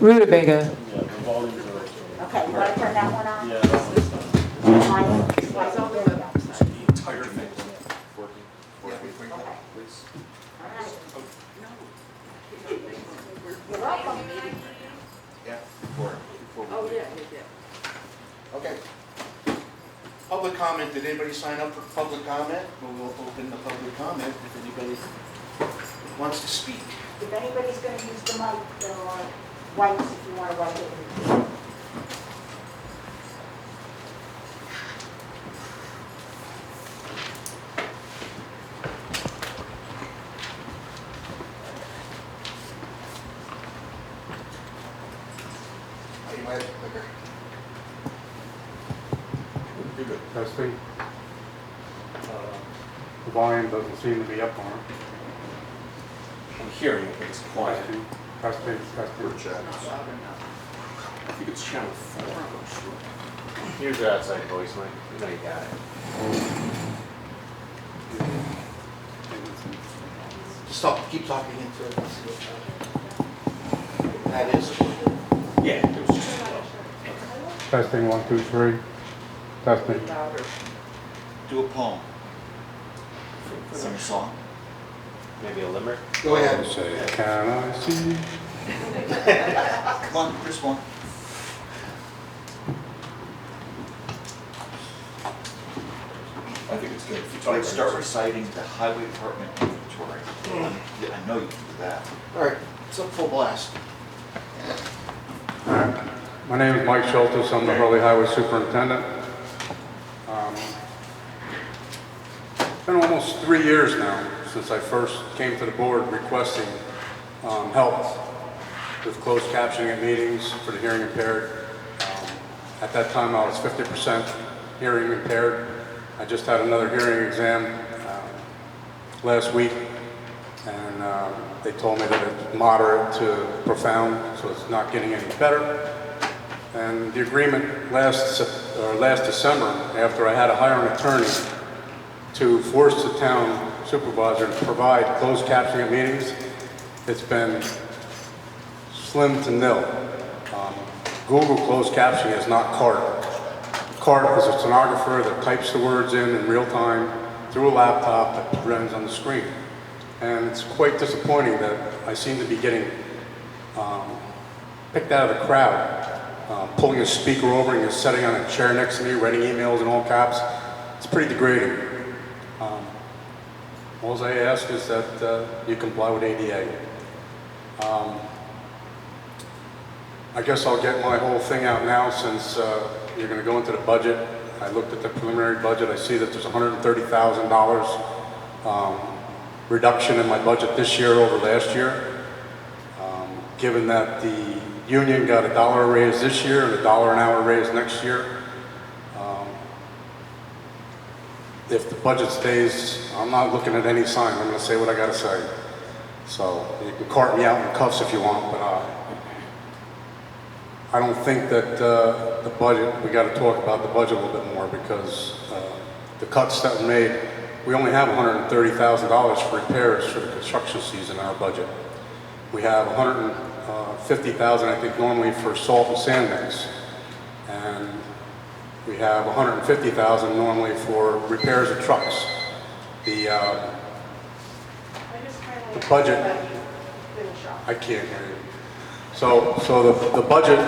Rutabaga. Yeah, the volumes are. Okay, you want to turn that one on? Yeah, that's this one. The entire thing. Working. Okay. Please. All right. You're welcome. Yeah, before we. yeah, yeah. Okay. Public comment, did anybody sign up for public comment? We'll open the public comment if anybody wants to speak. If anybody's going to use the mic, there are wipes if you want to wipe it. Oh, you might have to clicker. You're good. Testing. The volume doesn't seem to be up on it. I'm hearing it, but it's quiet. Testing, testing. I think it's channel 4, I'm not sure. Here's your outside voice, Mike. You know you got it. Just talk, keep talking into it. That is. Yeah, it was just. Testing, 1, 2, 3. Testing. Do a poem. Sing a song. Maybe a limerick? Go ahead. Say, can I see? Come on, Chris, one. I think it's good. If you start reciting the highway department inventory. Yeah, I know you can do that. All right, it's up full blast. My name is Mike Schultes. I'm the Hurley Highway Superintendent. It's been almost 3 years now since I first came to the board requesting help with closed captioning at meetings for the hearing impaired. At that time, I was 50% hearing impaired. I just had another hearing exam last week, and they told me that it's moderate to profound, so it's not getting any better. And the agreement last December, after I had to hire an attorney to force the town supervisor to provide closed captioning at meetings, it's been slim to nil. Google closed captioning is not CART. CART is a stenographer that types the words in real time through a laptop that runs on the screen. And it's quite disappointing that I seem to be getting picked out of the crowd, pulling a speaker over and just sitting on a chair next to me, writing emails in all caps. It's pretty degrading. All I ask is that you comply with ADA. I guess I'll get my whole thing out now since you're going to go into the budget. I looked at the preliminary budget. I see that there's $130,000 reduction in my budget this year over last year. Given that the union got $1 a raise this year and $1 an hour raise next year, if the budget stays, I'm not looking at any sign. I'm going to say what I got to say. So you can cart me out in cuffs if you want, but I don't think that the budget, we got to talk about the budget a little bit more because the cuts that were made, we only have $130,000 for repairs for the construction season in our budget. We have $150,000, I think, normally for salt and sand mix. And we have $150,000 normally for repairs of trucks. The budget, I can't hear you. So the budget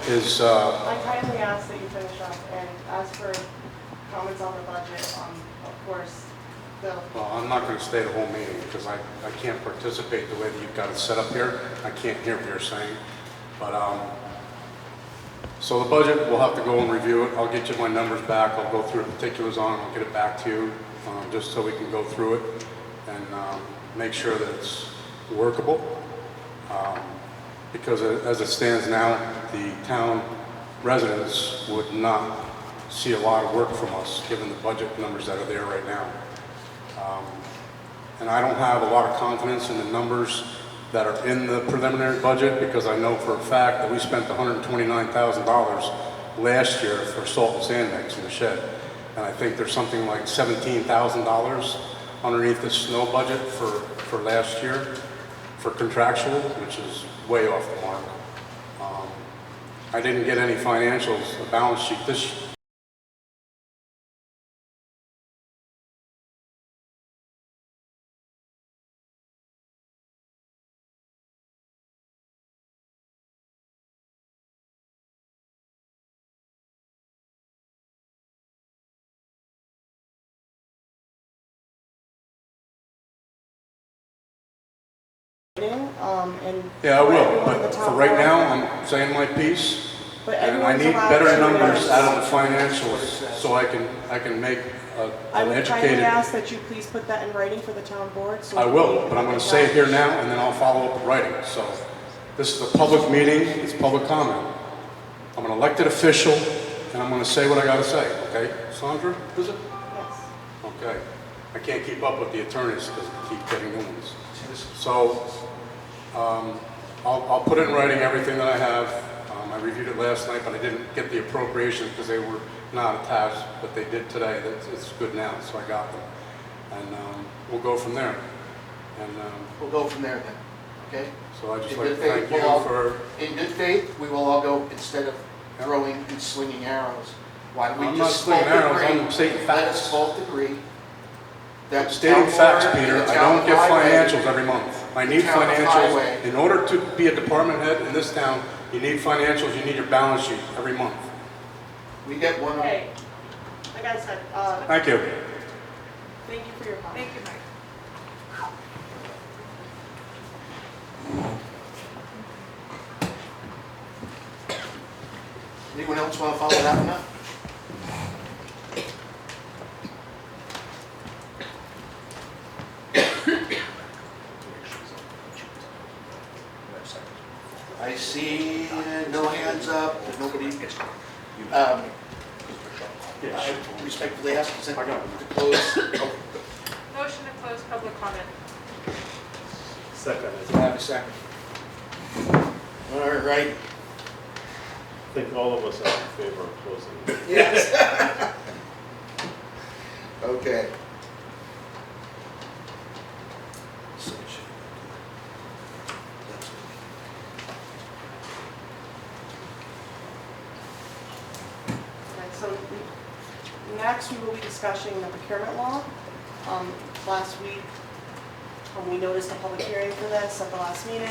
is... I kindly ask that you finish up, and as for comments on the budget, of course, Well, I'm not going to stay the whole meeting because I can't participate the way that you've got it set up here. I can't hear what you're saying. But, so the budget, we'll have to go and review it. I'll get you my numbers back. I'll go through the particulars on it. I'll get it back to you just so we can go through it and make sure that it's workable. Because as it stands now, the town residents would not see a lot of work from us given the budget numbers that are there right now. And I don't have a lot of confidence in the numbers that are in the preliminary budget because I know for a fact that we spent $129,000 last year for salt and sand mix in the shed. And I think there's something like $17,000 underneath the snow budget for last year. for contractual, which is way off the mark. I didn't get any financials, a balance sheet this And Yeah, I for will, everyone in the but town for right board. now, I'm saying my piece, But and I everyone's need allowed better to numbers raise- out of the financials so I can make I an would kindly educated. ask that you please put that in writing for the town board. So I we will, can- but I'm going to say it here now, and then I'll follow up with writing. So this is a public meeting, it's public comment. I'm an elected official, and I'm going to say what I got to say, okay? Sandra, is it? Yes. Okay. I can't keep up with the attorneys because they keep getting new ones. So I'll put in writing everything that I have. I reviewed it last night, but I didn't get the appropriations because they were not attached, but they did today. It's good now, so I got them. And we'll go from there. And We'll go from there then, okay? so I just In like to good faith, thank you we'll all- for... In good faith, we will all go, instead of throwing and swinging arrows, why don't we I'm not just both swinging arrows, agree? I'm stating Let facts. us both agree that. Stating town facts, board and Peter, the I town don't get highway- financials every month. I need town highway. financials. In order to be a department head in this town, you need financials, you need your balance sheet every month. We get one, Hey, like I said, Thank you. thank you for your comment. Thank you, Mike. anyone else want to follow that one up? I see no hands up, nobody. I respectfully ask consent to close. Motion to close public comment. Second, Do I have a second? All right. I think all of us are in favor of closing. Yes. Okay. Okay, so next we will be discussing the procurement law. Last week, we noticed a public hearing for this at the last meeting.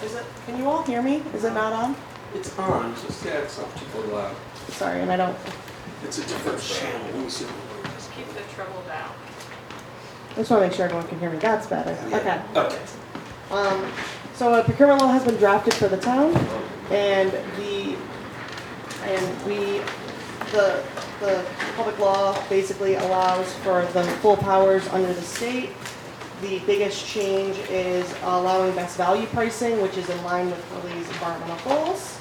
Is it, can you all hear me? Is it not on? It's on, just, yeah, it's up to the loud. Sorry, and I don't, It's a different channel. Let me see. Just keep the trouble down. I just want to make sure everyone can hear me. That's better. Okay. Okay. So a procurement law has been drafted for the town, and the public law basically allows for the full powers under the state. The biggest change is allowing best value pricing, which is in line with Hurley's environmental goals.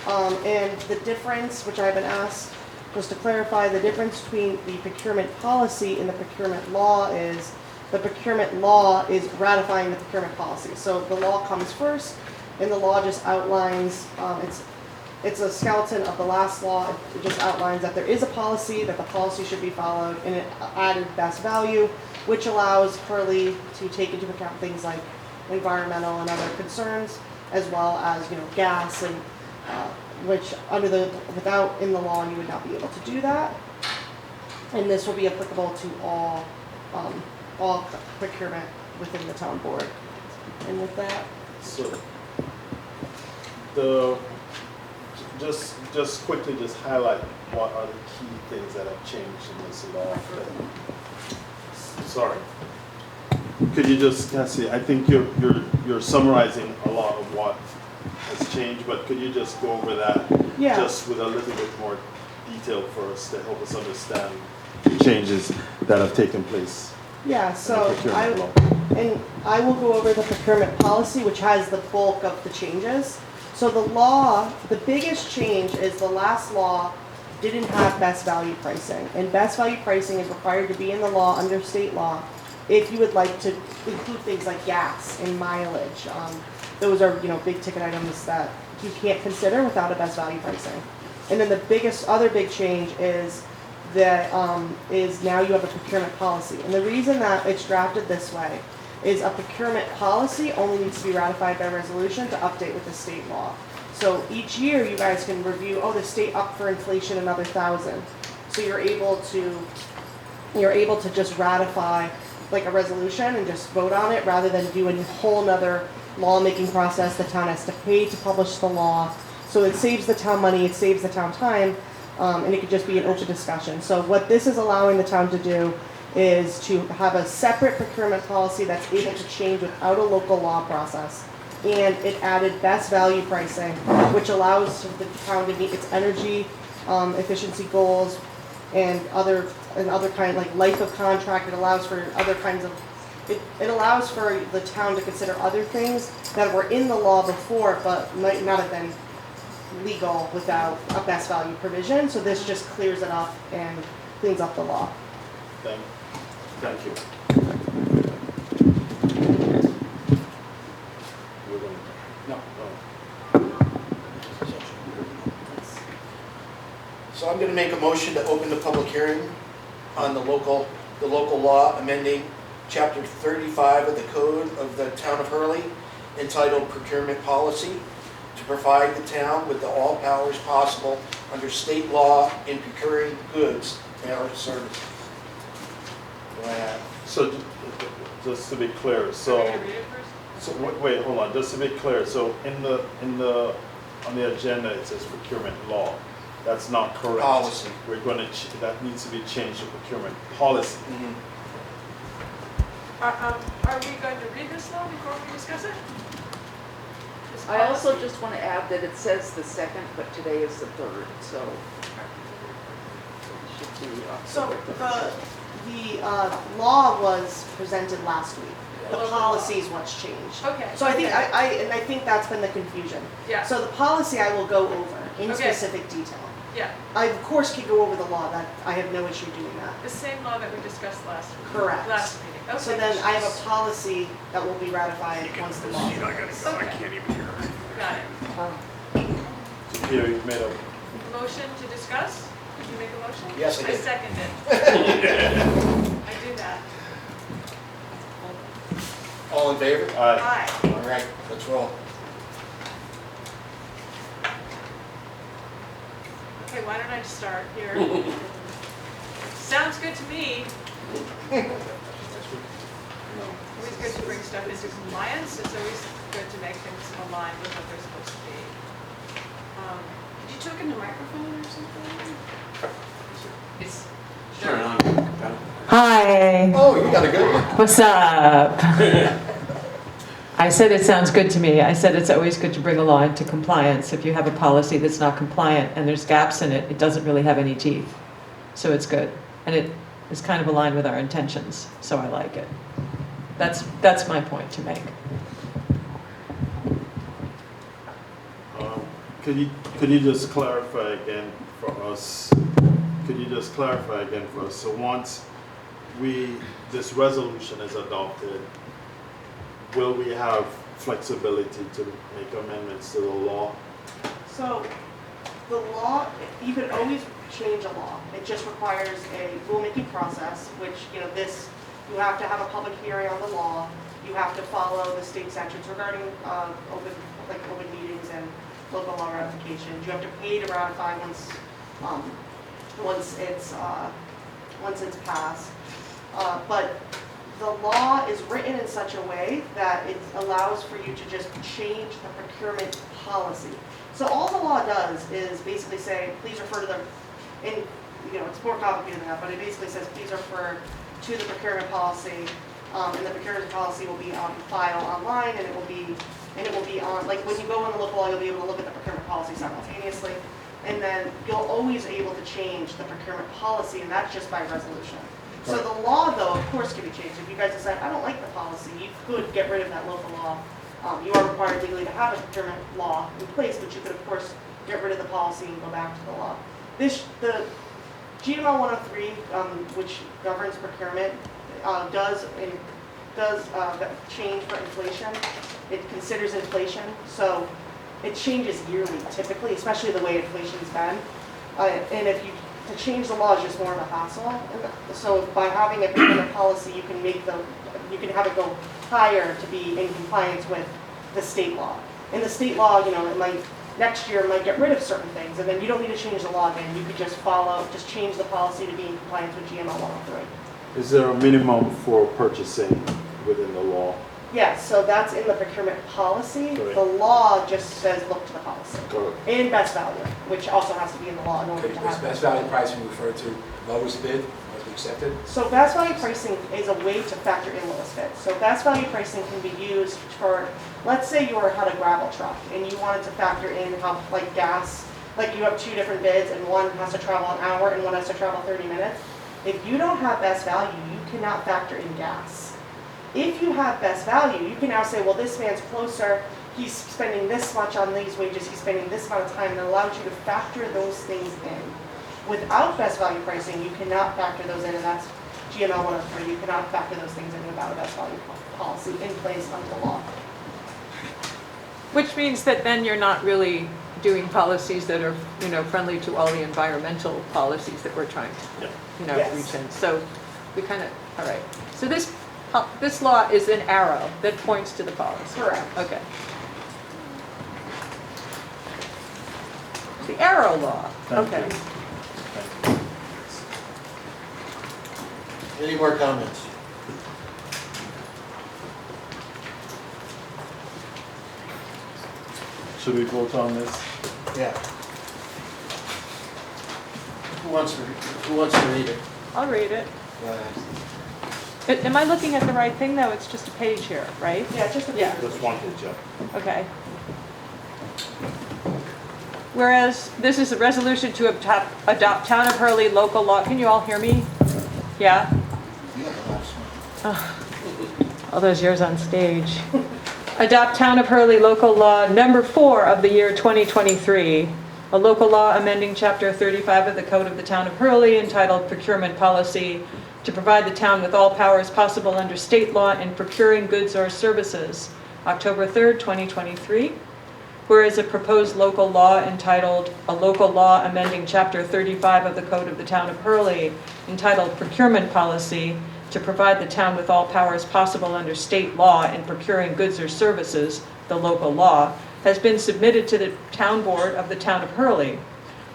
And the difference, which I've been asked, just to clarify, the difference between the procurement policy and the procurement law is the procurement law is ratifying the procurement policy. So the law comes first, and the law just outlines, it's a skeleton of the last law. It just outlines that there is a policy, that the policy should be followed, and it added best value, which allows Hurley to take into account things like environmental and other concerns, as well as, gas and, which without in the law, you would not be able to do that. And this will be applicable to all procurement within the town board. And with that, So, just quickly highlight what are the key things that have changed in this law. Sorry. Could you just kind of see, I think you're summarizing a lot of what has changed, but could you just go over that? Yeah. Just with a little bit more detail for us to help us understand the changes that have taken place yeah, in the so procurement law. I will go over the procurement policy, which has the bulk of the changes. So the law, the biggest change is the last law didn't have best value pricing. And best value pricing is required to be in the law under state law if you would like to include things like gas and mileage. Those are, big ticket items that you can't consider without a best value pricing. And then the other big change is that is now you have a procurement policy. And the reason that it's drafted this way is a procurement policy only needs to be ratified by resolution to update with the state law. So each year you guys can review, oh, the state upped for inflation another 1,000. So you're able to just ratify like a resolution and just vote on it rather than do a whole nother lawmaking process. The town has to pay to publish the law. So it saves the town money, it saves the town time, and it could just be an open discussion. So what this is allowing the town to do is to have a separate procurement policy that's able to change without a local law process. And it added best value pricing, which allows the town to meet its energy efficiency goals and other kind, like life of contract. It allows for other kinds of, it allows for the town to consider other things that were in the law before but might not have been legal without a best value provision. So this just clears it up and cleans up the law. Thank you. No. So I'm gonna make a motion to open the public hearing on the local law amending chapter 35 of the code of the town of Hurley entitled Procurement Policy to provide the town with all powers possible under state law in procuring goods and/or services. Do I have? So, just to be clear, Are we so, gonna read it first? so wait, hold on, just to be clear, so on the agenda, it says procurement law. That's not correct. Policy. We're gonna, that needs to be changed to procurement policy. Are we going to read this law before we discuss it? This I also policy? just want to add that it says the 2nd, but today is the 3rd, so it should be So October 3rd. the law was presented last week. The Local policy law. is what's changed. Okay. So I think, okay. I think that's been the confusion. Yeah, So the policy I will go over in Okay. specific detail. yeah, I of course could go over the law, that, I have no issue doing that. the same law that we discussed last week. Correct. Last meeting, okay. So then I have a policy that will be ratified once the law is in place. Okay. Got it. Here, you've made a, Motion to discuss? Did you make a motion? Yes, I did. I second it. I do that. All in favor? Aye. All right, let's roll. Okay, why don't I start here? Sounds good to me. Always good to bring stuff into compliance. It's always good to make things align with what they're supposed to be. Did you talk in the microphone or something? It's Turn on. Hi, Oh, you got a good one. what's up? I said it sounds good to me. I said it's always good to bring a law into compliance. If you have a policy that's not compliant and there's gaps in it, it doesn't really have any teeth. So it's good. And it is kind of aligned with our intentions, so I like it. That's my point to make. could you just clarify again for us? Could you just clarify again for us? So once this resolution is adopted, will we have flexibility to make amendments to the law? So the law, you can always change a law. It just requires a rulemaking process, which, you have to have a public hearing on the law. You have to follow the state statutes regarding open meetings and local law ratifications. You have to pay to ratify once it's passed. But the law is written in such a way that it allows for you to just change the procurement policy. So all the law does is basically say, please refer to it's more complicated than that, but it basically says, please refer to the procurement policy, and the procurement policy will be on file online, and it will be on, like when you go on the local law, you'll be able to look at the procurement policy simultaneously, and then you'll always be able to change the procurement policy, and that's just by resolution. So the law, though, of course, can be changed. If you guys decide, I don't like the policy, you could get rid of that local law. You are required legally to have a procurement law in place, but you could, of course, get rid of the policy and go back to the law. The GML 103, which governs procurement, does change for inflation. It considers inflation, so it changes yearly typically, especially the way inflation's been. And to change the law is just more of a hassle. And so by having a procurement policy, you can make the you can have it go higher to be in compliance with the state law. In the state law, you know, it might, next year might get rid of certain things, and then you don't need to change the law again. You could just change the policy to be in compliance with GML 103. Is there a minimum for purchasing within the law? Yes, so that's in the procurement policy. Correct. The law just says look to the policy. Correct. And best value, which also has to be in the law in order Okay, to does have. best value pricing refer to lowest bid, must be accepted? So best value pricing is a way to factor in lowest bid. So best value pricing can be used for, let's say you had a gravel truck and you wanted to factor in how, like gas, like you have two different bids and one has to travel an hour and one has to travel 30 minutes. If you don't have best value, you cannot factor in gas. If you have best value, you can now say, well, this man's closer, he's spending this much on these wages, he's spending this amount of time, and it allows you to factor those things in. Without best value pricing, you cannot factor those in, and that's GML 103. You cannot factor those things in without a best value policy in place under law. Which means that then you're not really doing policies that are, you know, friendly to all the environmental policies that we're trying to, you know, Yes. reach in. So we kind of, all right. So this law is an arrow that points to the policy. Correct. Okay. The arrow law. Thank Okay. you. Any more comments? Should we vote on this? Yeah. Who wants to read it? I'll read it. Go ahead. Am I looking at the right thing though? It's just a page here, right? Yeah, just a Yeah. Just one page up. Okay. Whereas this is a resolution to adopt Town of Hurley local law. Can you all hear me? Yeah? You got the last one. All those years on stage. Adopt Town of Hurley local law number 4 of the year 2023. A local law amending chapter 35 of the Code of the Town of Hurley entitled Procurement Policy to provide the town with all powers possible under state law in procuring goods or services. October 3rd, 2023. Whereas a proposed local law entitled A Local Law Amending Chapter 35 of the Code of the Town of Hurley entitled Procurement Policy to provide the town with all powers possible under state law in procuring goods or services, the local law, has been submitted to the town board of the Town of Hurley.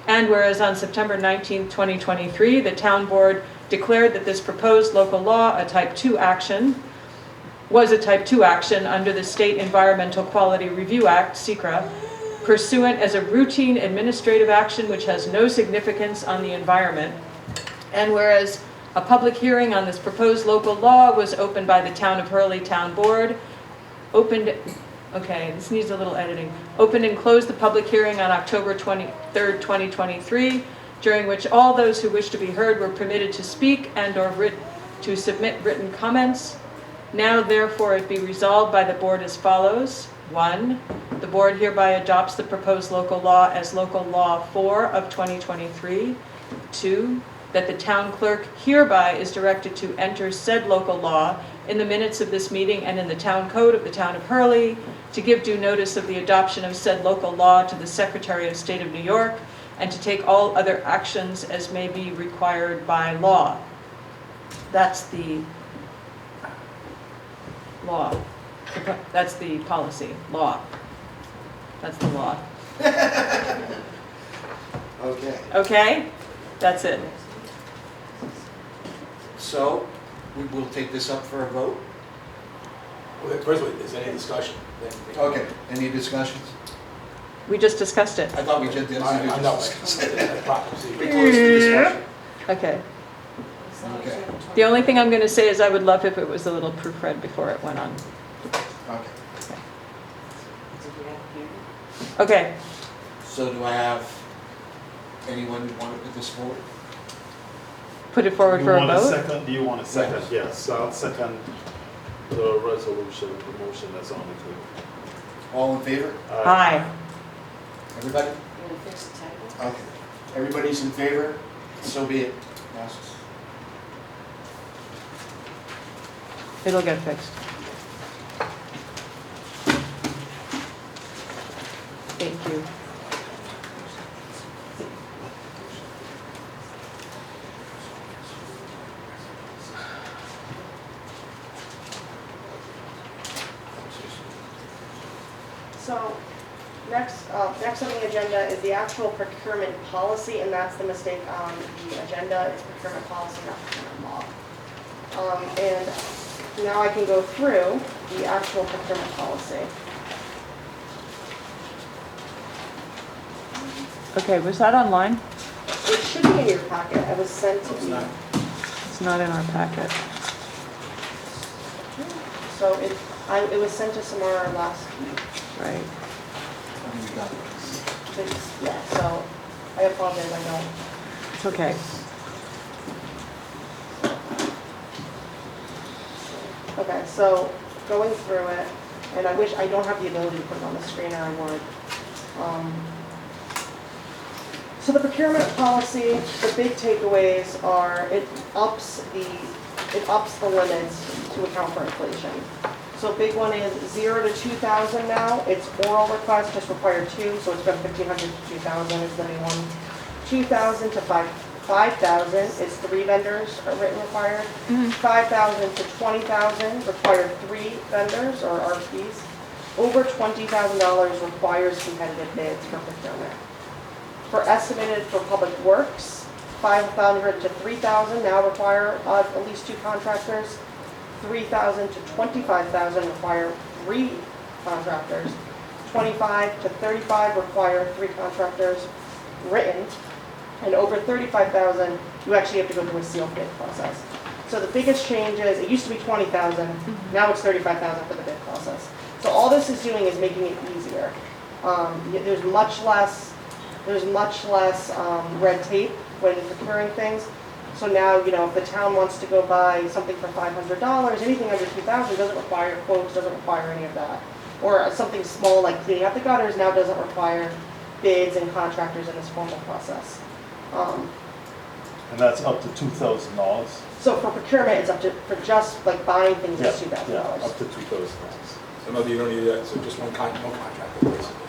And whereas on September 19, 2023, the town board declared that this proposed local law, was a type 2 action under the State Environmental Quality Review Act, SECRA, pursuant as a routine administrative action which has no significance on the environment. And whereas a public hearing on this proposed local law was opened by the Town of Hurley Town Board, this needs a little editing. Opened and closed the public hearing on October 23rd, 2023, during which all those who wish to be heard were permitted to speak and/or to submit written comments. Now therefore it be resolved by the board as follows. 1, the board hereby adopts the proposed local law as local law 4 of 2023. 2, that the town clerk hereby is directed to enter said local law in the minutes of this meeting and in the town code of the Town of Hurley, to give due notice of the adoption of said local law to the Secretary of State of New York, and to take all other actions as may be required by law. That's the law. That's the policy, law. That's the law. Okay, Okay? That's it. so we will take this up for a vote. Well, first of all, is there any discussion? Okay, any discussions? We just discussed it. I thought we just did. I know. We closed the discussion. Okay. Okay, The only thing I'm going to say is I would love if it was a little proofread before it went on. okay. Okay. So do I have anyone who want to put this forward? Put it forward for a Do vote? you want a second? Yes, I'll second the resolution, the motion that's on the table. All in favor? Aye. Everybody? Okay. Everybody's in favor? So be it. Passes. It'll get fixed. Thank you. So next on the agenda is the actual procurement policy, and that's the mistake on the agenda. It's procurement policy, not procurement law. And now I can go through the actual procurement policy. Okay, was that online? It should be in your packet. It was sent to you. It's not in our packet. So it was sent to Samara last week. Right. Yeah, so I apologize, I don't. It's okay. Okay, so going through it, and I don't have the ability to put it on the screen, or I would. So the procurement policy, the big takeaways are it ups the limits to account for inflation. So big one is 0 to 2,000 now. It's oral request, just require 2, so it's from 1,500 to 2,000 is the new one. 2,000 to 5,000 is 3 vendors are written required. 5,000 to 20,000 require 3 vendors or RFPs. Over $20,000 requires competitive bids for procurement. For estimated for public works, 5,000 to 3,000 now require at least 2 contractors. 3,000 to 25,000 require 3 contractors. 25 to 35 require 3 contractors written. And over 35,000, you actually have to go through a sealed bid process. So the biggest change is, it used to be 20,000, now it's 35,000 for the bid process. So all this is doing is making it easier. There's much less red tape when procuring things. So now, if the town wants to go buy something for $500, anything under $2,000 doesn't require quotes, doesn't require any of that. Or something small like cleaning out the gutters now doesn't require bids and contractors in this formal process. And that's up to $2,000? So for procurement, it's up to, for just like buying things, it's $2,000. Yeah, up to $2,000. So no, you don't need that, so just one contractor, basically.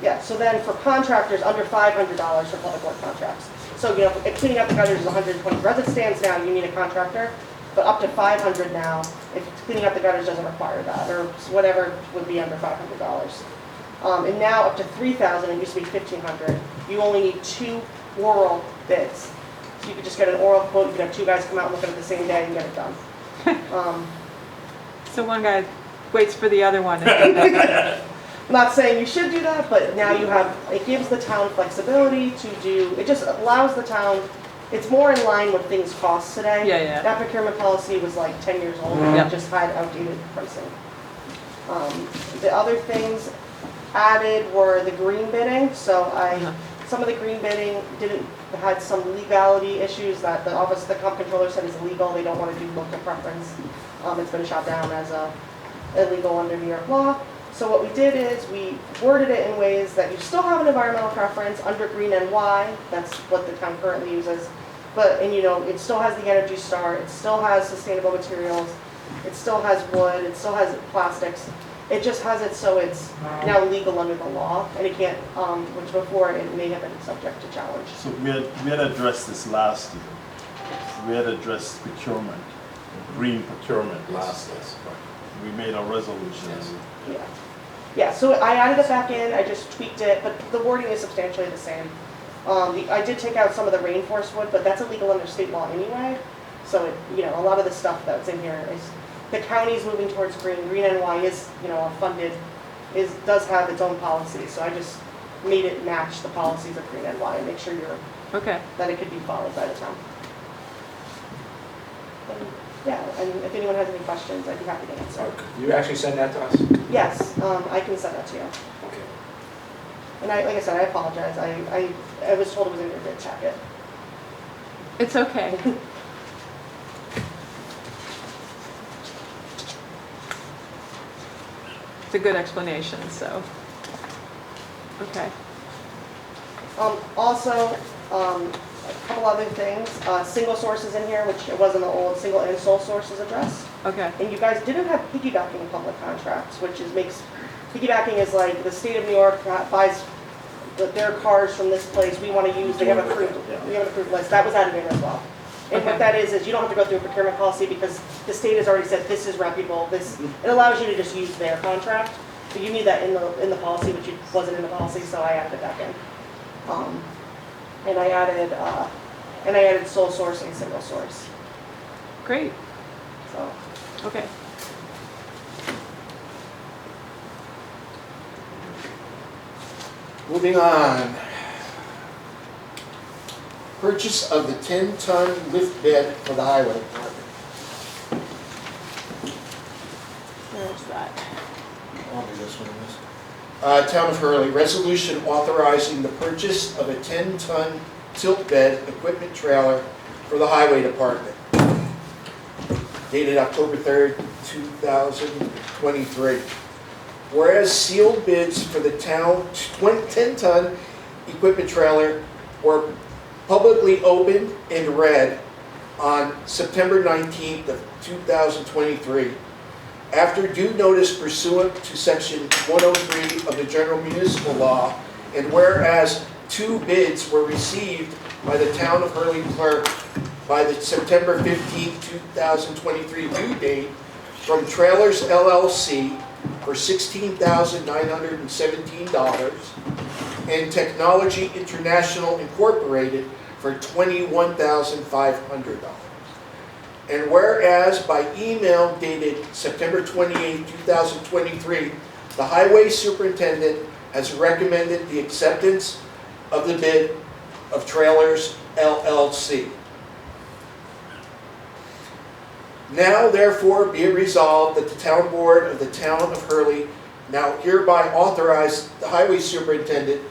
Yeah, so then for contractors, under $500 for public work contracts. So, if cleaning out the gutters is $120, as it stands now, you need a contractor, but up to $500 now, if cleaning out the gutters doesn't require that, or whatever would be under $500. And now up to $3,000, it used to be $1,500, you only need 2 oral bids. So you could just get an oral quote, you could have 2 guys come out and look at it the same day and get it done. So one guy waits for the other one. I'm not saying you should do that, but now it gives the town flexibility to do, it just allows the town, it's more in line with things cost today. Yeah. That procurement policy was like 10 years old, and it just had outdated pricing. The other things added were the green bidding, so some of the green bidding had some legality issues that the comp controller said is illegal, they don't want to do local preference. It's been shot down as illegal under New York law. So what we did is we worded it in ways that you still have an environmental preference under green NY, that's what the town currently uses, it still has the Energy Star, it still has sustainable materials, it still has wood, it still has plastics. It just has it so it's now legal under the law, and it can't, which before it may have been subject to challenge. So we had addressed this last year. We had addressed procurement, green procurement last year. We made a resolution. Yeah, so I added it back in, I just tweaked it, but the wording is substantially the same. I did take out some of the rainforest wood, but that's illegal under state law anyway. So, a lot of the stuff that's in here is, the county's moving towards green. Green NY is, funded, does have its own policy. So I just made it match the policies of green NY and make sure that it could be followed by the town. And if anyone has any questions, I'd be happy to answer. You actually send that to us? Yes, I can send that to you. Okay. And like I said, I apologize. I was told it was in your bid packet. It's okay. It's a good explanation, so. Okay. Also, a couple other things. Single sources in here, which it was in the old single and sole sources address. Okay. And you guys didn't have piggybacking in public contracts, which piggybacking is like the state of New York buys their cars from this place. We want to use. We have an approved list. That was added in as well. And what that is you don't have to go through a procurement policy because the state has already said this is reputable. It allows you to just use their contract. But you need that in the policy, which wasn't in the policy, so I added it back in. And I added sole source and single source, Great, so. okay. Moving on. Purchase of the 10-ton lift bed for the highway department. There's that. I'll do this one. Town of Hurley, resolution authorizing the purchase of a 10-ton tilt bed equipment trailer for the highway department. Dated October 3rd, 2023. Whereas sealed bids for the town 10-ton equipment trailer were publicly opened and read on September 19th of 2023. After due notice pursuant to section 103 of the General Municipal Law, and whereas 2 bids were received by the Town of Hurley clerk by the September 15, 2023 due date from Trailers LLC for $16,917 and Technology International Incorporated for $21,500. And whereas by email dated September 28, 2023, the Highway Superintendent has recommended the acceptance of the bid of Trailers LLC. Now therefore be it resolved that the Town Board of the Town of Hurley now hereby authorize the Highway Superintendent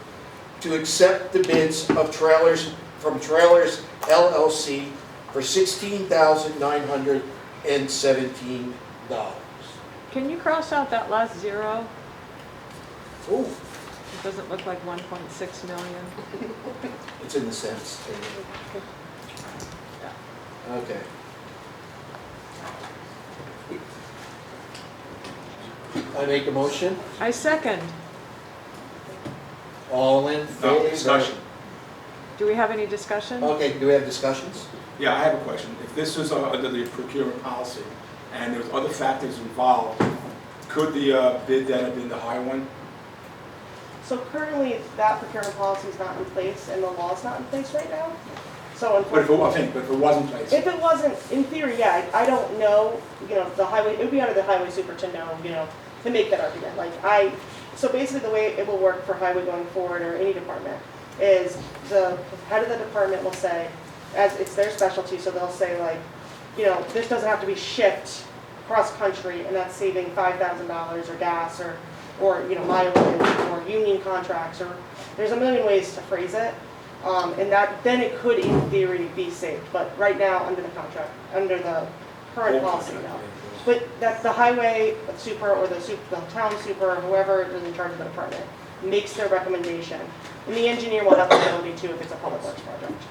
to accept the bids of Trailers from Trailers LLC for $16,917. Can you cross out that last zero? Ooh, It doesn't look like 1.6 million. it's in the cents. Okay. I make a motion. I second. All in favor? No, discussion. Do we have any discussion? Okay, do we have discussions? Yeah, I have a question. If this was under the procurement policy and there's other factors involved, could the bid then have been the high one? So currently, that procurement policy is not in place, and the law is not in place right now. So But if it was in place? if it wasn't, in theory, yeah, I don't know, the highway, it would be under the highway super to know, to make that argument. So basically the way it will work for highway going forward, or any department, is the head of the department will say, as it's their specialty, so they'll say this doesn't have to be shipped cross country, and that's saving $5,000 or gas or mileage or union contracts, or there's a million ways to phrase it. And that then it could in theory be saved, but right now under the contract, under the current policy, no. But that the highway super or the town super or whoever is in charge of the department makes their recommendation, and the engineer will have the ability to if it's a public works project.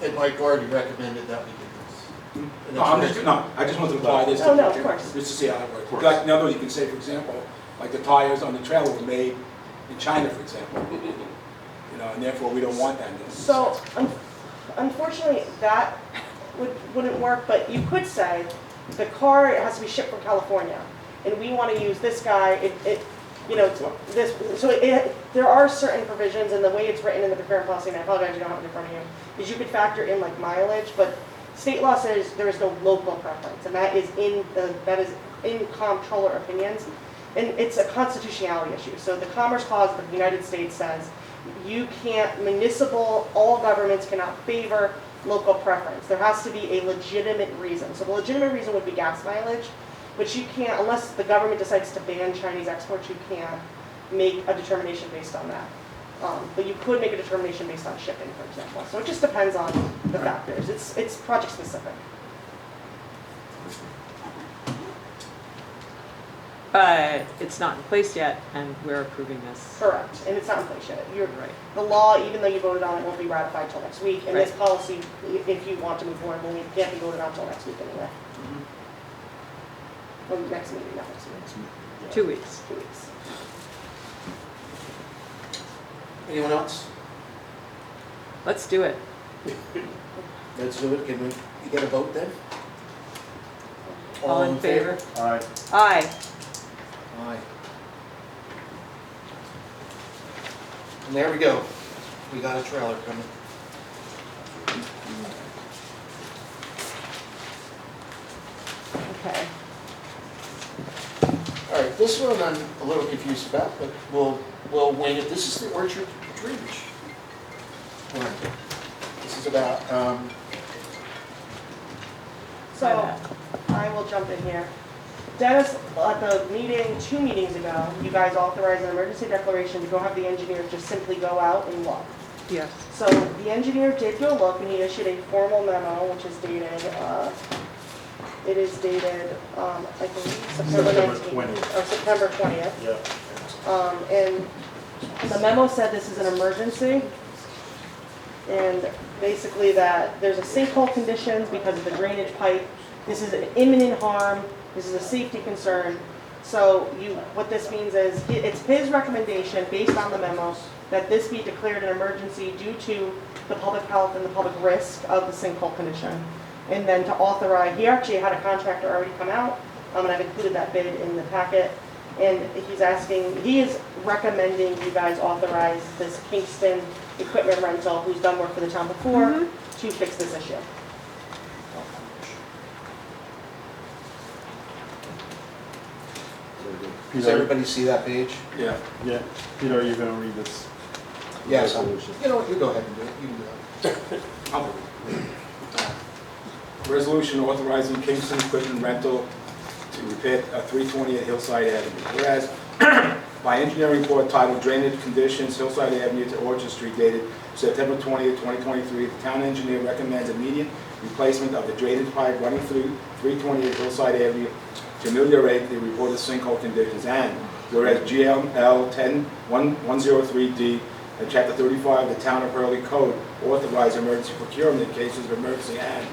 And Mike already recommended that we do this. No, I just wanted to apply this. Oh, no, of course. Just to see how it works. Like, in other words, you can say, for example, like the tires on the trailer were made in China, for example. And therefore we don't want that. So, unfortunately, that wouldn't work, but you could say the car has to be shipped from California, and we want to use this guy, there are certain provisions, and the way it's written in the procurement policy, and I apologize you don't have it in front of you, is you could factor in mileage, but state law says there is no local preference, and that is in comptroller opinions, and it's a constitutionality issue. So the Commerce Clause of the United States says you can't, all governments cannot favor local preference. There has to be a legitimate reason. So the legitimate reason would be gas mileage, but you can't, unless the government decides to ban Chinese exports, you can't make a determination based on that. But you could make a determination based on shipping, for example. So it just depends on the factors. It's project specific. But it's not in place yet, and we're approving this. Correct, and it's not in place yet. You're Right. The law, even though you voted on it, won't be ratified till next week. And this Right. policy, if you want to move forward, can't be voted on till next week anyway. Well, next meeting, not next meeting. 2 weeks. 2 weeks. Anyone else? Let's do it. Let's do it. Can we get a vote then? All in favor? Aye. Aye. Aye. And there we go. We got a trailer coming. Okay. All right, this one I'm a little confused about, but we'll wing it. This is the Orchard Drainage one. This is about, So, I will jump in here. Dennis, at the meeting, 2 meetings ago, you guys authorized an emergency declaration to go have the engineer just simply go out and look. Yes. So the engineer did go look and he issued a formal memo, which is dated, it is dated, I believe, September September 19th. 20th. Or September 20th. Yeah. And the memo said this is an emergency. And basically that there's a sinkhole conditions because of the drainage pipe. This is an imminent harm. This is a safety concern. So what this means is, it's his recommendation, based on the memo, that this be declared an emergency due to the public health and the public risk of the sinkhole condition. And then to authorize, he actually had a contractor already come out, and I've included that bid in the packet. And he is recommending you guys authorize this Kingston equipment rental, who's done work for the town before, to fix this issue. does Peter, everybody see that page? Yeah. yeah, Peter, are you gonna read this? Yes. resolution? You know what, you go ahead and do it. You can do it. I'll do it. Resolution authorizing Kingston equipment rental to repair 328 Hillside Avenue. Whereas by engineering report titled Drainage Conditions Hillside Avenue to Orchard Street dated September 20th, 2023, the town engineer recommends immediate replacement of the drainage pipe running through 328 Hillside Avenue to ameliorate the reported sinkhole conditions. And whereas GML 10103D and Chapter 35 of the Town of Hurley Code authorize emergency procurement in cases of emergency. And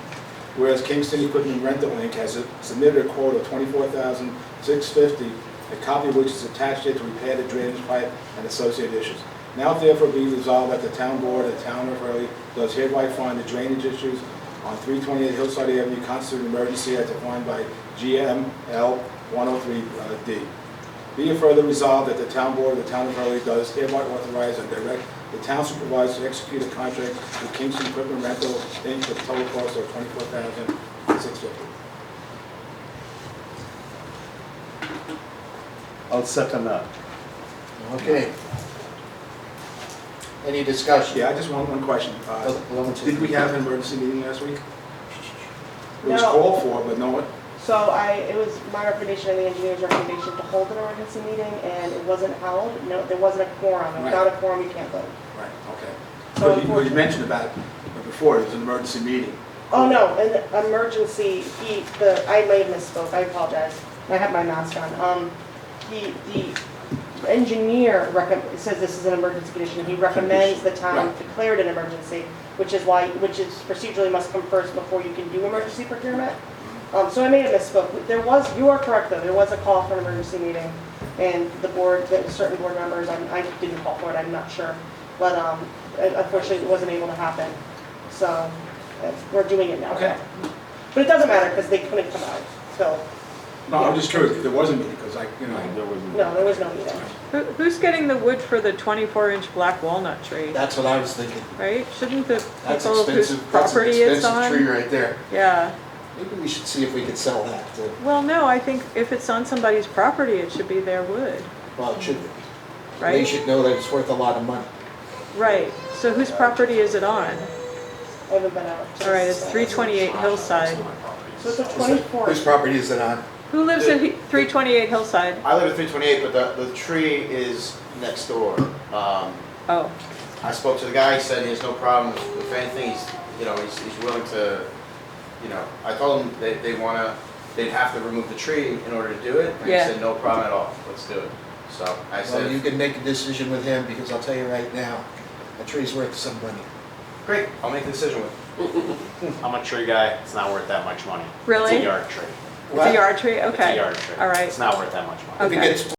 whereas Kingston Equipment Rental Inc. has submitted a quote of $24,650, a copy of which is attached here to repair the drainage pipe and associated issues. Now therefore be resolved that the Town Board of the Town of Hurley does hereby find the drainage issues on 328 Hillside Avenue constitute an emergency as defined by GML 103D. Be it further resolved that the Town Board of the Town of Hurley does hereby authorize and direct the Town Supervisor to execute a contract with Kingston Equipment Rental Inc. with a total cost of $24,650. I'll second that. Okay. Any discussion? Yeah, I just want one question. Did we have an emergency meeting last week? It was No. called for, but no one. So it was my recommendation and the engineer's recommendation to hold an emergency meeting, and it wasn't held. No, there wasn't a quorum. Right. Without a quorum, you can't vote. Right, okay. So But you mentioned about it before, it was an emergency meeting. Oh, no, an emergency, I may have misspoke, I apologize. I have my mask on. The engineer says this is an emergency condition. He recommends the town Right. declare it an emergency, which is procedurally must come first before you can do emergency procurement. So I may have misspoke. You are correct though, there was a call for an emergency meeting, and certain board members, I didn't call for it, I'm not sure. But unfortunately, it wasn't able to happen. So we're doing it now. Okay. But it doesn't matter because they couldn't come out. So, No, I'm just curious if there was a meeting, because There was no, there was no meeting. Who's getting the wood for the 24-inch black walnut tree, That's what I was thinking. right? Shouldn't the That's people whose expensive. That's an property it's expensive tree on? right there. Yeah. Maybe we should see if we could sell that too. Well, no, I think if it's on somebody's property, it should be their wood, Well, it should be. They right? should know that it's worth a lot of money. Right. So whose property is it on? I haven't been out. All right, it's 328 Hillside. So it's a 24. Whose property is it on? Who lives at 328 Hillside? I live at 328, but the tree is next door. Oh, I spoke to the guy, he said he has no problem with anything, he's willing to, I told him they'd have to remove the tree in order to do it, and he Yeah. said, no problem at all, let's do it. So I Well, you said, can make a decision with him, because I'll tell you right now, a tree's worth some money. great, I'll make the decision with I'm a tree guy, it's not worth that much money. really? It's a yard tree. It's a yard tree? It's a Okay. yard tree. All right. It's not worth that much money. If Okay. it gets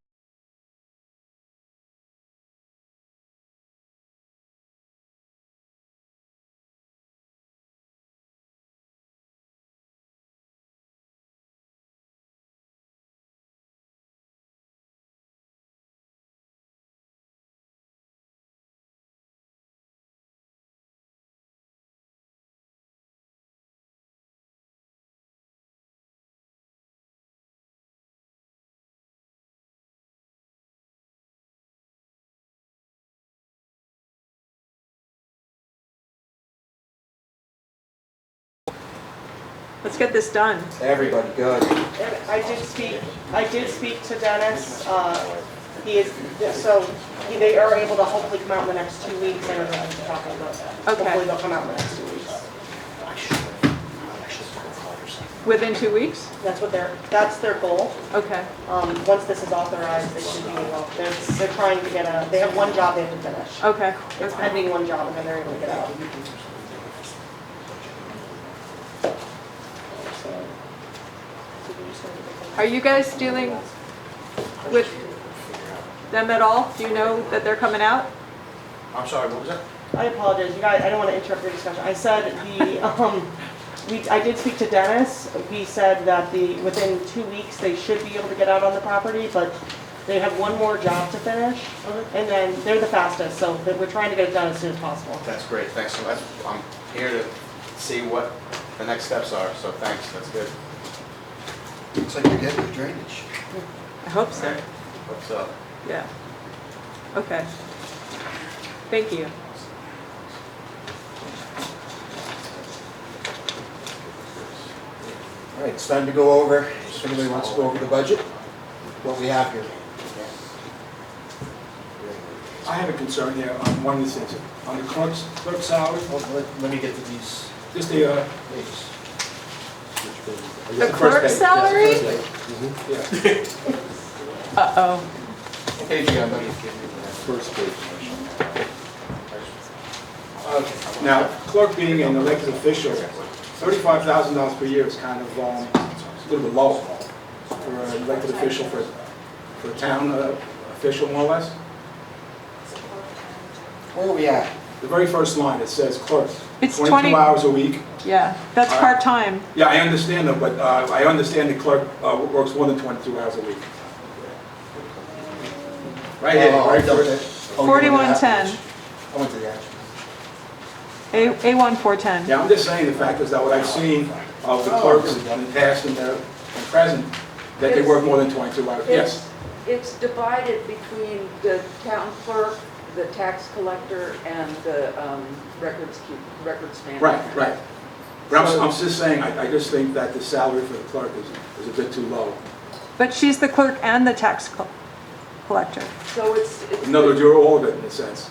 Let's get this done. Everybody, good. I did speak to Dennis. He is, so they are able to hopefully come out in the next 2 weeks. I know that I'm talking about that. Okay. Hopefully they'll come out in the next 2 weeks. Within 2 weeks? That's their goal. Okay. Once this is authorized, they should be able, they're trying to get they have one job they have to finish. Okay. It's pending one job and then they're able to get out. Are you guys dealing with them at all? Do you know that they're coming out? I'm sorry, what was that? I apologize, you guys, I don't want to interrupt your discussion. I said I did speak to Dennis. He said that within 2 weeks, they should be able to get out on the property, but they have one more job to finish, and then they're the fastest, so we're trying to get it done as soon as possible. That's great, thanks so much. I'm here to see what the next steps are, so thanks, that's good. Looks like you're getting the drainage. I hope so. What's up? Yeah. Okay. Thank you. All right, it's time to go over, if anybody wants to go over the budget, what we have here. I have a concern here on one of these things. On the clerk's salary, Let me get to these just the, pages. The clerk's salary? yeah. Uh-oh. What page you on, buddy? First page. Now, clerk being an elected official, $35,000 per year is kind of a little bit low for an elected official, for a town official, more or less. Where are we at? The very first line, it says clerk, It's 22 hours a week. Yeah, that's All right. part-time. Yeah, I understand that, but I understand the clerk works more than 22 hours a week. Right here, Oh, I right dealt first. with it. Oh, you went to that 4110. page. I went to the action. A1410. Yeah, I'm just saying the fact is that what I've seen of the clerks in the past and their present, that they work more than 22 hours. Yes. It's divided between the town clerk, the tax collector, and the records manager. Right. But I'm just saying, I just think that the salary for the clerk is a bit too low. But she's the clerk and the tax collector. So it's. In other words, you're all of it in a sense.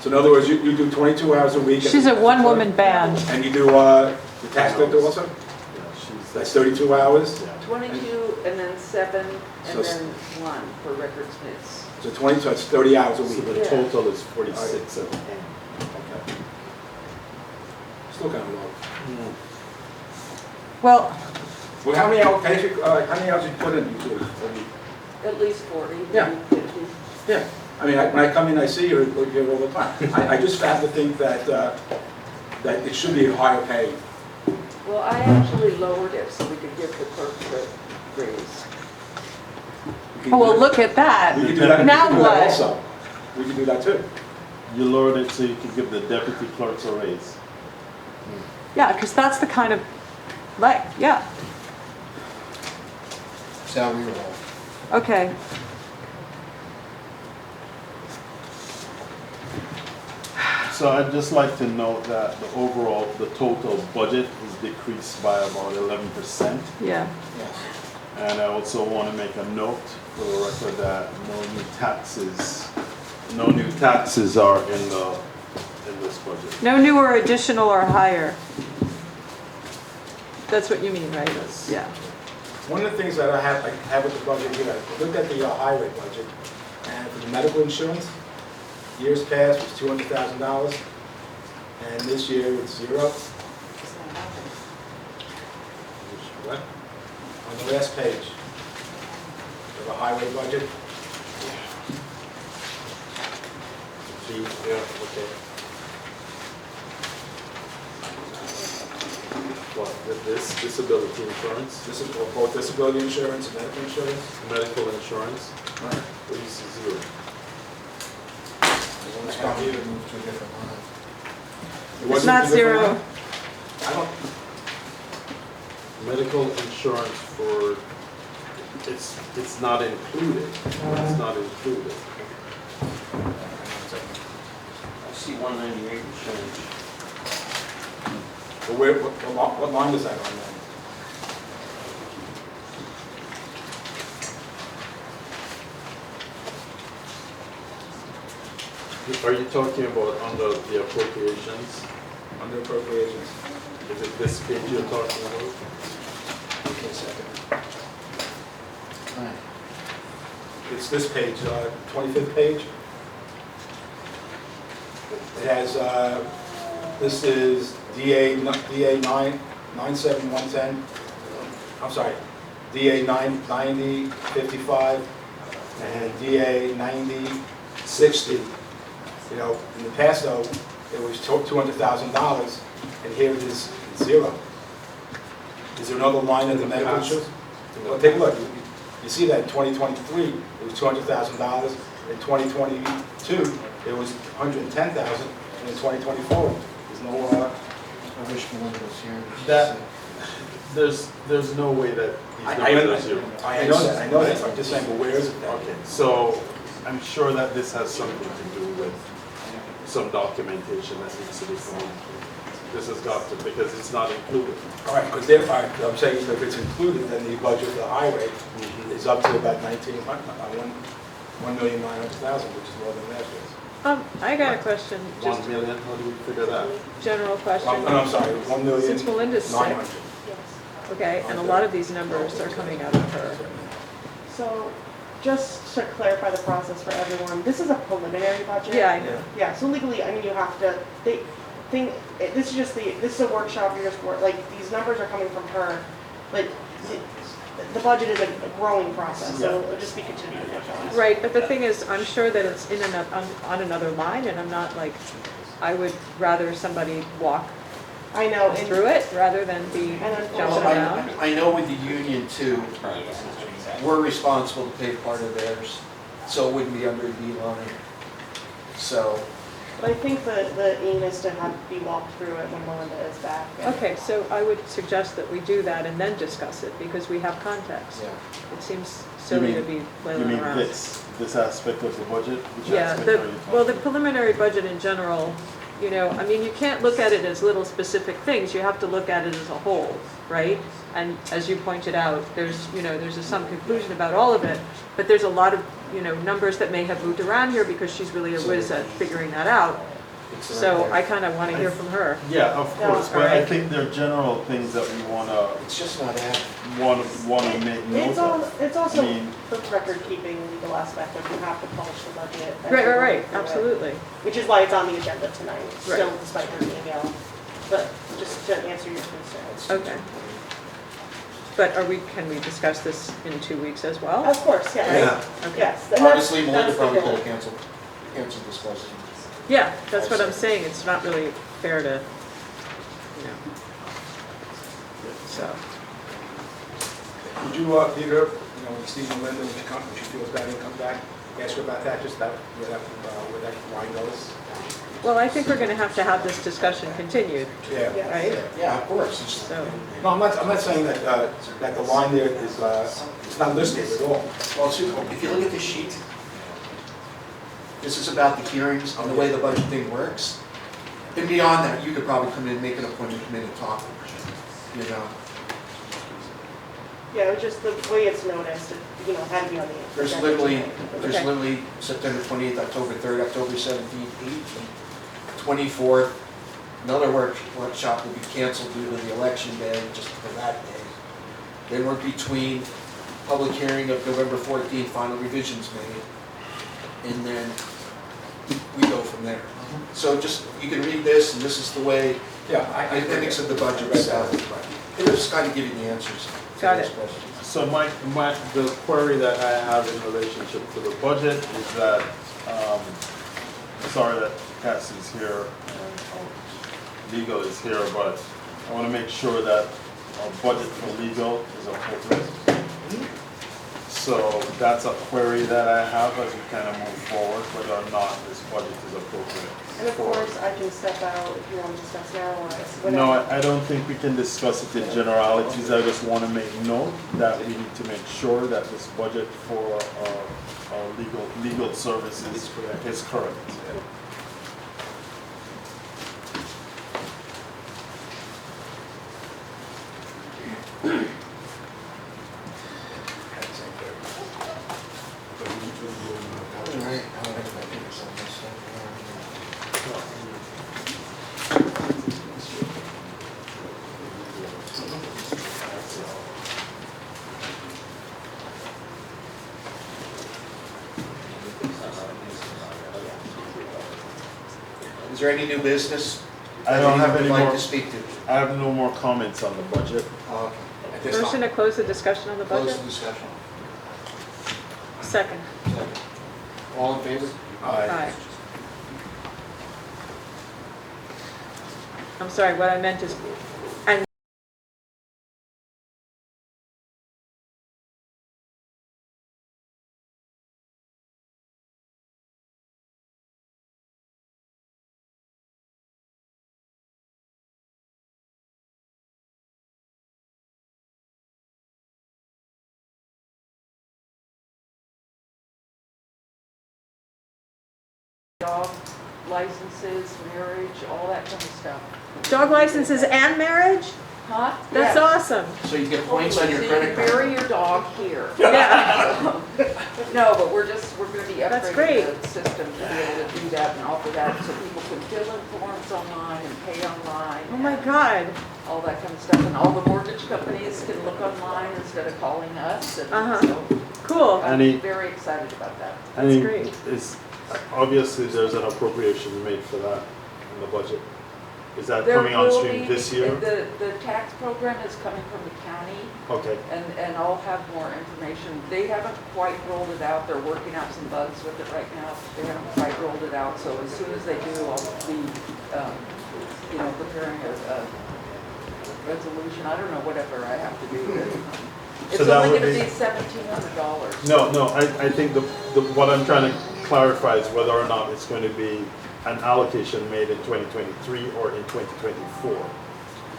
So in other words, you do 22 hours a week. She's a one-woman band. And you do the tax collector also? That's 32 hours? 22, and then 7, and So- then 1 for records minutes. So 20, so it's 30 hours a So week. the total is 46. Okay. Still kind of low. Well, Well, how many hours you put in usually? At least 40, Yeah. maybe 50. Yeah. I mean, when I come in, I see you here all the time. I just have to think that it should be a higher pay. Well, I actually lowered it so we could give the clerk the raise. We can oh, well, do- look at that. We can do that. Now we can do that what? also. We can do that too. You lowered it so you could give the deputy clerks a raise. Yeah, because that's the kind of, yeah. Salary roll. Okay. So I'd just like to note that the total budget is decreased by about 11%. Yeah. Yes. And I also want to make a note for the record that no new taxes are in this budget. No new or additional or higher. That's what you mean, right? Yes. Yeah. One of the things that I have with the budget here, I looked at the highway budget, and for the medical insurance, years past was $200,000, and this year it's zero. What? On the last page of the highway budget. Okay. What, this disability insurance, This is for both disability insurance and medical insurance. medical insurance, Right. please zero. It's probably moved to a different line. It It's wasn't not a different zero. one? I don't, Medical insurance for, it's not included, it's not included. I see 198 and change. So what line is that on then? Are you talking about under the appropriations? Under appropriations? Is it this page you're talking about? Give me a second. It's this page, 25th page. It has, this is DA 97110. I'm sorry, DA 990 55 and DA 9060. You know, in the past though, it was $200,000, and here it is zero. Is there another line in the medical insurance? Well, take a look. You see that in 2023, it was $200,000. In 2022, it was $110,000, and in 2024, there's no. I wish Melinda was here. That there's no way that these I numbers are zero. know that. I know that. I'm just saying, but where is it then? Okay, so I'm sure that this has something to do with some documentation that needs to be found. This has got to, because it's not included. All right, because I'm saying if it's included, then the budget for the highway is up to about 1,900,000, which is more than last year's. I got a question, 1 million, how do we figure that? general question. I'm sorry, 1,900,000. Since Melinda's sick, okay, and a lot of these numbers are coming out of her. So, just to clarify the process for everyone, this is a preliminary budget. Yeah, I know. Yeah, so legally, I mean, you have to, this is a workshop, you're just, like, these numbers are coming from her, but the budget is a growing process, so it'll just be continued. Right, but the thing is, I'm sure that it's in on another line, and I'm not like, I would rather somebody walk through it rather than be jumping around. I know with the union too, we're responsible to pay part of theirs, so it wouldn't be under the B line. So. But I think the aim is to be walked through it when Melinda is back. Okay, so I would suggest that we do that and then discuss it, because we have context. Yeah. It seems silly to be flailing around. You mean this aspect of the budget? Which Yeah, aspect are you talking well, the about? preliminary budget in general, you know, I mean, you can't look at it as little specific things, you have to look at it as a whole, right? And as you pointed out, there's some conclusion about all of it, but there's a lot of, numbers that may have moved around here because she's really a whiz at figuring that out. So I kind of want to hear from her. Yeah, of course, but I Alright. think there are general things that we It's just not adding. want to make note of. It's also I mean, the record-keeping legal aspect of you have to publish the budget. as Right, you go right, through it, absolutely. Which is why it's on the agenda tonight, Right. still despite her email. But just to answer your concerns. Okay. But can we discuss this in 2 weeks as well? Of course, yes. Yeah. Okay. Yes. and that's- Honestly, Melinda that's the probably goal. could have canceled this question. Yeah, that's what I'm saying, it's not really fair to, so. Would you, Peter, when Steve and Linda, when she feels better and comes back, ask her about that, just where that line goes? Well, I think we're going to have this discussion continued, Yeah. right? Yeah, of course. So, No, I'm not saying that, that the line there is, it's not listed at all. Well, see, if you look at the sheet, this is about the hearings and the way the budget thing works. And beyond that, you could probably come in, make an appointment, come in and talk, Yeah, it was just the way it's noticed, it, had to be on the. There's agenda literally, tonight. September 28th, October 3rd, October 17th, 18th, 24th. Another workshop will be canceled due to the election day, just for that day. Then we're between public hearing of November 14th, final revisions made, and then we go from there. So just, you can read this, and this is the way, Yeah, the appendix of the budget is set. It'll just kind of give you the answers to Got those it. questions. So the query that I have in relationship to the budget is that, sorry that Cassie's here and legal is here, but I want to make sure that our budget for legal is appropriate. So that's a query that I have as we kind of move forward, whether or not this budget is appropriate. And of course, I can step out if you want to discuss now or whatever. No, I don't think we can discuss it in generalities. I just want to make note that we need to make sure that this budget for our legal services is correct. Alright, I don't have my fingers on this stuff. Is there any new business? I don't have that any anyone would more. like to speak to? I have no more comments on the budget. Okay. At this Motion time, to close the discussion on the close budget? the discussion. Second. All in favor? Aye. I'm sorry, what I meant is, and Dog licenses, marriage, all that kind of stuff. dog licenses and marriage? Huh? That's Yes. awesome. So you get points on your So credit you card. bury your dog here. Yeah, No, but we're gonna be That's great. upgrading the system to be able to do that and offer that so people can fill in forms online and pay online. oh my and God. all that kind of stuff. And all the mortgage companies can look online instead of calling us. And Uh-huh. so Cool. I'm Any- very excited about that. Any, great. is, obviously there's an appropriation made for that in the budget. Is that There coming on will stream be- this year? The tax program is coming from the county. Okay, And I'll have more information. They haven't quite rolled it out. They're working out some bugs with it right now. They haven't quite rolled it out. So as soon as they do, I'll be, preparing a resolution. I don't know, whatever I have to do. It's that only would gonna be- be $1,700. no, I think what I'm trying to clarify is whether or not it's going to be an allocation made in 2023 or in 2024.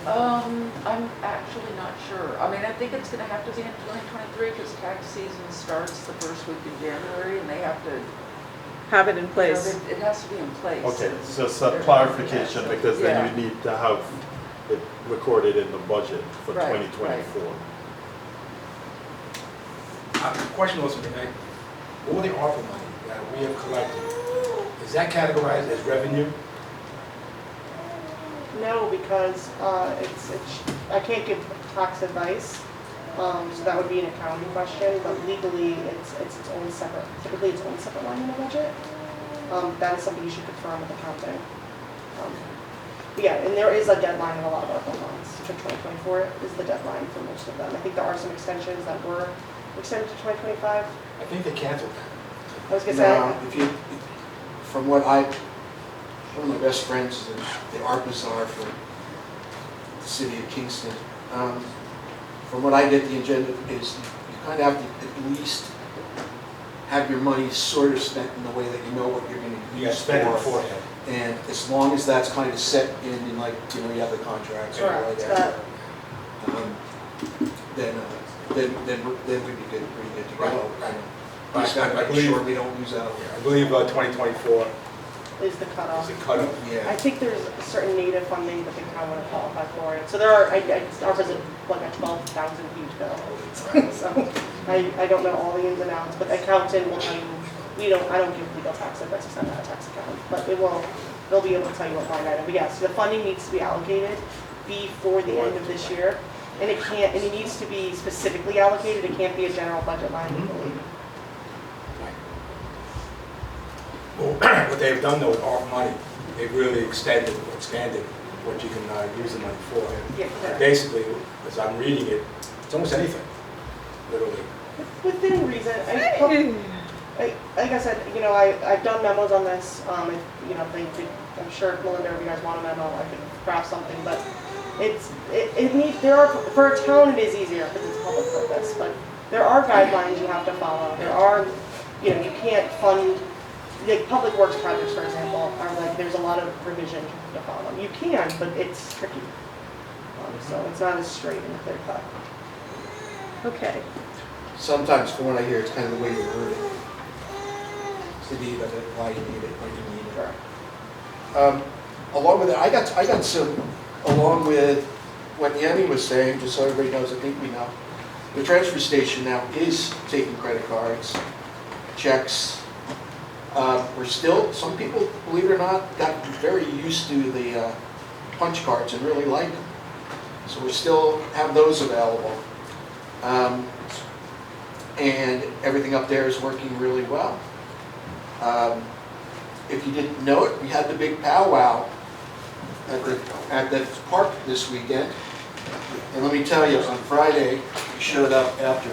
I'm actually not sure. I mean, I think it's gonna have to be in 2023 because tax season starts the first week in January and they have to, Have it in place. it has to be in place. Okay, so it's They're- a clarification yeah, because then yeah. you need to have it recorded in the budget for Right, 2024. Question also, all the ARPA money that we have collected, is that categorized as revenue? No, because I can't give tax advice, so that would be an accounting question, but legally, it's its own separate, typically its own separate line in the budget. That is something you should confirm with accounting. But yeah, and there is a deadline in a lot of our funds, to 2024 is the deadline for most of them. I think there are some extensions that were extended to 2025. I think they canceled I was gonna say, Now, from what one of my best friends, the ARPAs are for the city of Kingston. From what I get, the agenda is you kind of have to at least have your money sort of spent in the way that you know what you're going to You use got spent it for. beforehand. And as long as that's kind of set in like, you have the contracts or Correct, whatever, then we'd be good, pretty good to go. Right. We just gotta I make believe- sure we don't lose out. I believe 2024 is the cutoff. is the cutoff. I Yeah. think there's a certain native funding that they kind of want to qualify for it. So there are, ours is like a 12,000 huge bill. So I don't know all the ins and outs, but accountant will tell you, I don't give legal tax advice, it's not a tax account, but they'll be able to tell you what line item. But yes, the funding needs to be allocated before the end of this year. And it needs to be specifically allocated, it can't be a general budget line legally. Well, what they've done though with ARPA money, they've really expanded what you can use the money for. Yeah, correct. Basically, as I'm reading it, it's almost anything, literally. Within reason, like I said, I've done memos on this. I'm sure Melinda, if you guys want a memo, I could craft something. But for a town, it is easier because it's public purpose. But there are guidelines you have to follow. There are, you can't fund. Like public works projects, for example, are like there's a lot of provision to follow. You can, but it's tricky. So it's not as straight and clear cut. Okay. Sometimes from what I hear, it's kind of the way you word it. It's the need of it, why you need it, when you need it. Along with that, I got some, along with what Yemi was saying, just so everybody knows, I think we know, the transfer station now is taking credit cards. checks. We're still, some people, believe it or not, got very used to the punch cards and really like them. So we still have those available. And everything up there is working really well. If you didn't know it, we had the big powwow at the park this weekend. And let me tell you, on Friday, we showed up after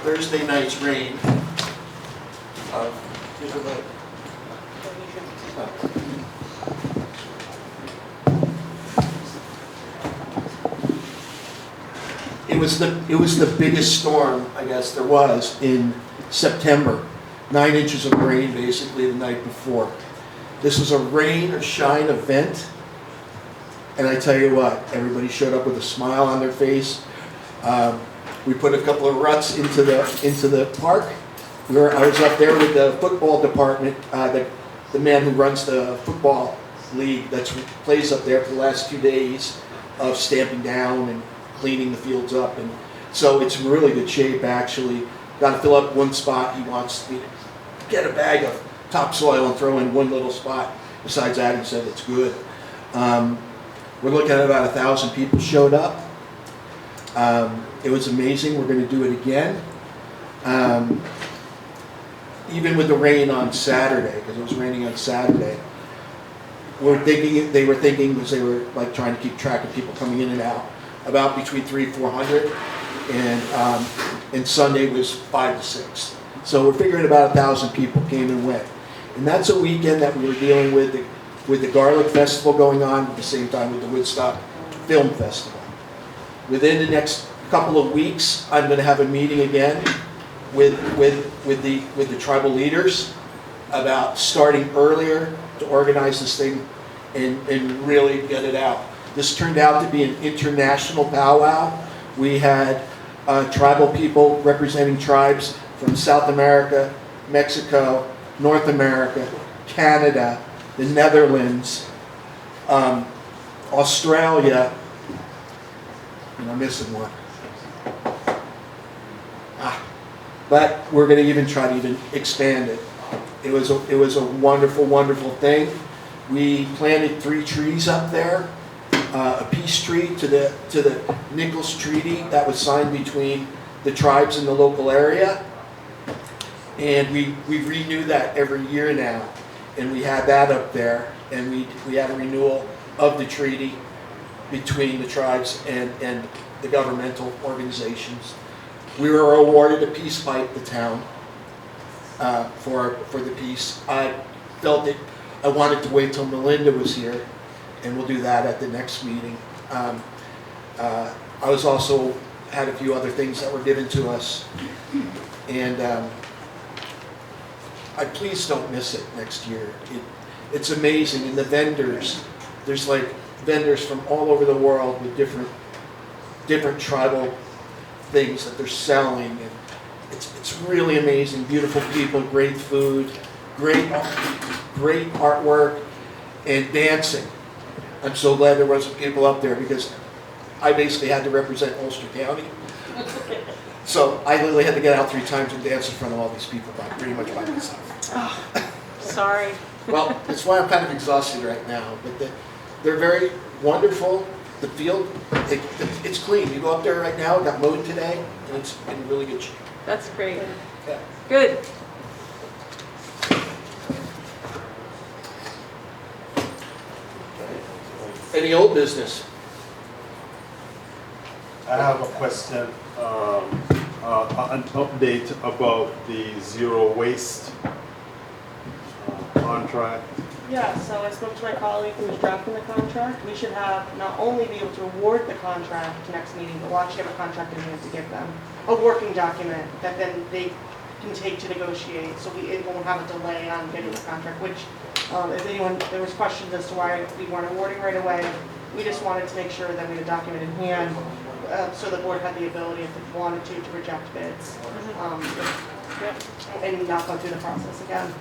Thursday night's rain. Here's a look. It was the biggest storm, I guess, there was in September. 9 inches of rain basically the night before. This was a rain or shine event. And I tell you what, everybody showed up with a smile on their face. We put a couple of ruts into the park. I was up there with the football department, the man who runs the football league that plays up there for the last 2 days of stamping down and cleaning the fields up. And so it's in really good shape, actually. Got to fill up one spot. He wants me to get a bag of topsoil and throw in one little spot. Besides that, he said it's good. We're looking at about 1,000 people showed up. It was amazing. We're going to do it again. Even with the rain on Saturday, because it was raining on Saturday, they were thinking, because they were like trying to keep track of people coming in and out, about between 300 and 400, and Sunday was 5 to 6. So we're figuring about 1,000 people came and went. And that's a weekend that we were dealing with the Garlic Festival going on at the same time with the Woodstock Film Festival. Within the next couple of weeks, I'm going to have a meeting again with the tribal leaders about starting earlier to organize this thing and really get it out. This turned out to be an international powwow. We had tribal people representing tribes from South America, Mexico, North America, Canada, the Netherlands, Australia, and I'm missing one. But we're going to even try to even expand it. It was a wonderful, wonderful thing. We planted 3 trees up there. A peace tree to the Nichols Treaty that was signed between the tribes in the local area. And we renew that every year now. And we had that up there. And we had a renewal of the treaty between the tribes and the governmental organizations. We were awarded a peace pipe, the town, for the peace. I felt that I wanted to wait till Melinda was here, and we'll do that at the next meeting. I was also had a few other things that were given to us, and I please don't miss it next year. It's amazing, and the vendors, there's like vendors from all over the world with different tribal things that they're selling, and it's really amazing. Beautiful people, great food, great artwork, and dancing. I'm so glad there wasn't people up there because I basically had to represent Ulster County. So I literally had to get out 3 times and dance in front of all these people pretty much by myself. Oh, sorry. Well, that's why I'm kind of exhausted right now. But they're very wonderful. The field, it's clean. You go up there right now, it got mowed today, and it's in really good shape. That's great. Yeah. Good. Any old business? I have a question, an update about the zero waste contract. Yeah, so I spoke to my colleague who was drafting the contract. We should have not only be able to award the contract next meeting, but we'll actually have a contract in hand to give them. A working document that then they can take to negotiate, so it won't have a delay on getting the contract, which, if anyone, there was questions as to why we weren't awarding right away. We just wanted to make sure that we had a document in hand, so the board had the ability, if it wanted to reject bids, and not go through the process again.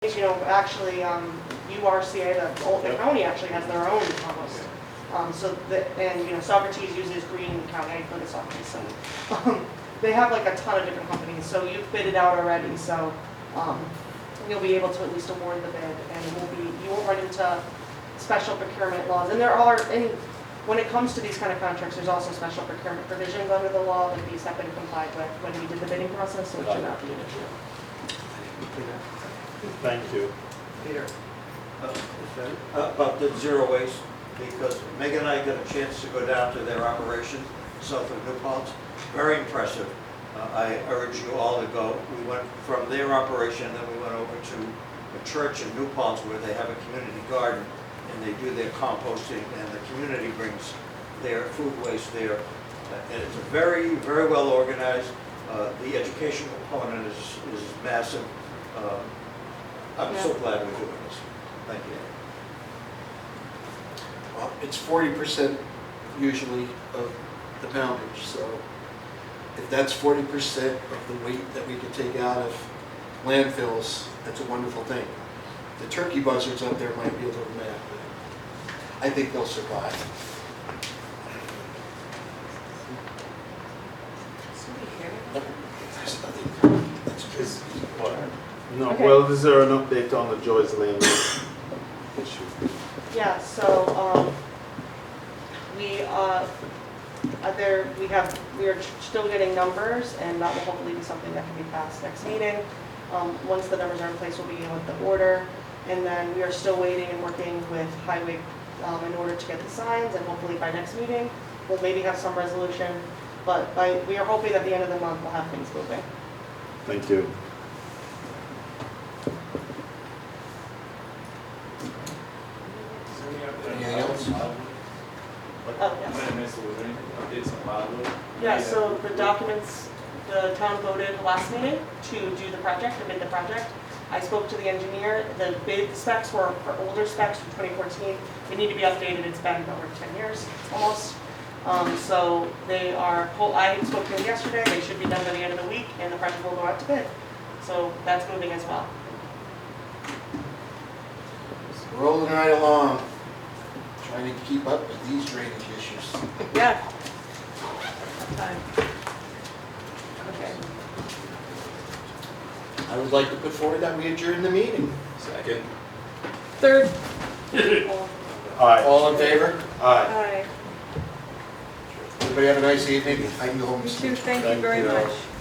You know, actually, URCA, the county actually has their own almost. And, you know, Socrates uses Green County, I put Socrates, so, they have like a ton of different companies, so you've bid it out already, so, you'll be able to at least award the bid, and you won't run into special procurement laws. And when it comes to these kind of contracts, there's also special procurement provisions under the law that these have been complied with when we did the bidding process, so it should not be an issue. Thank you. Peter, about the zero waste, because Megan and I got a chance to go down to their operation south of New Paltz. Very impressive. I urge you all to go. We went from their operation, then we went over to a church in New Paltz where they have a community garden and they do their composting, and the community brings their food waste there. And it's a very, very well organized. The education component is massive. I'm so glad we're doing this. Thank you. Well, it's 40% usually of the poundage, so if that's 40% of the weight that we can take out of landfills, that's a wonderful thing. The turkey buzzards out there might be a little mad, but I think they'll survive. There's nothing. That's just What? No, Okay. well, is there an update on the Joyce Lane issue? Yeah, so, we are still getting numbers, and that will hopefully be something that can be passed next meeting. Once the numbers are in place, we'll begin with the order, and then we are still waiting and working with Highway, in order to get the signs, and hopefully by next meeting, we'll maybe have some resolution, but we are hoping at the end of the month, we'll have things moving. Thank you. Anything else? Oh, yes. Yeah, so the documents, the town voted last meeting to do the project, to bid the project. I spoke to the engineer, the bid specs were for older specs from 2014. They need to be updated, it's been over 10 years, almost. So I spoke to them yesterday, they should be done by the end of the week, and the project will go out to bid. So that's moving as well. Rolling right along, trying to keep up with these drainage issues. Yeah. Time. Okay. I would like to put forward that we adjourn the meeting. Second. Third. Aye. All in favor? Aye. Hi. Everybody have a nice evening. I can go home and You sleep. too, thank you Thank very you. much.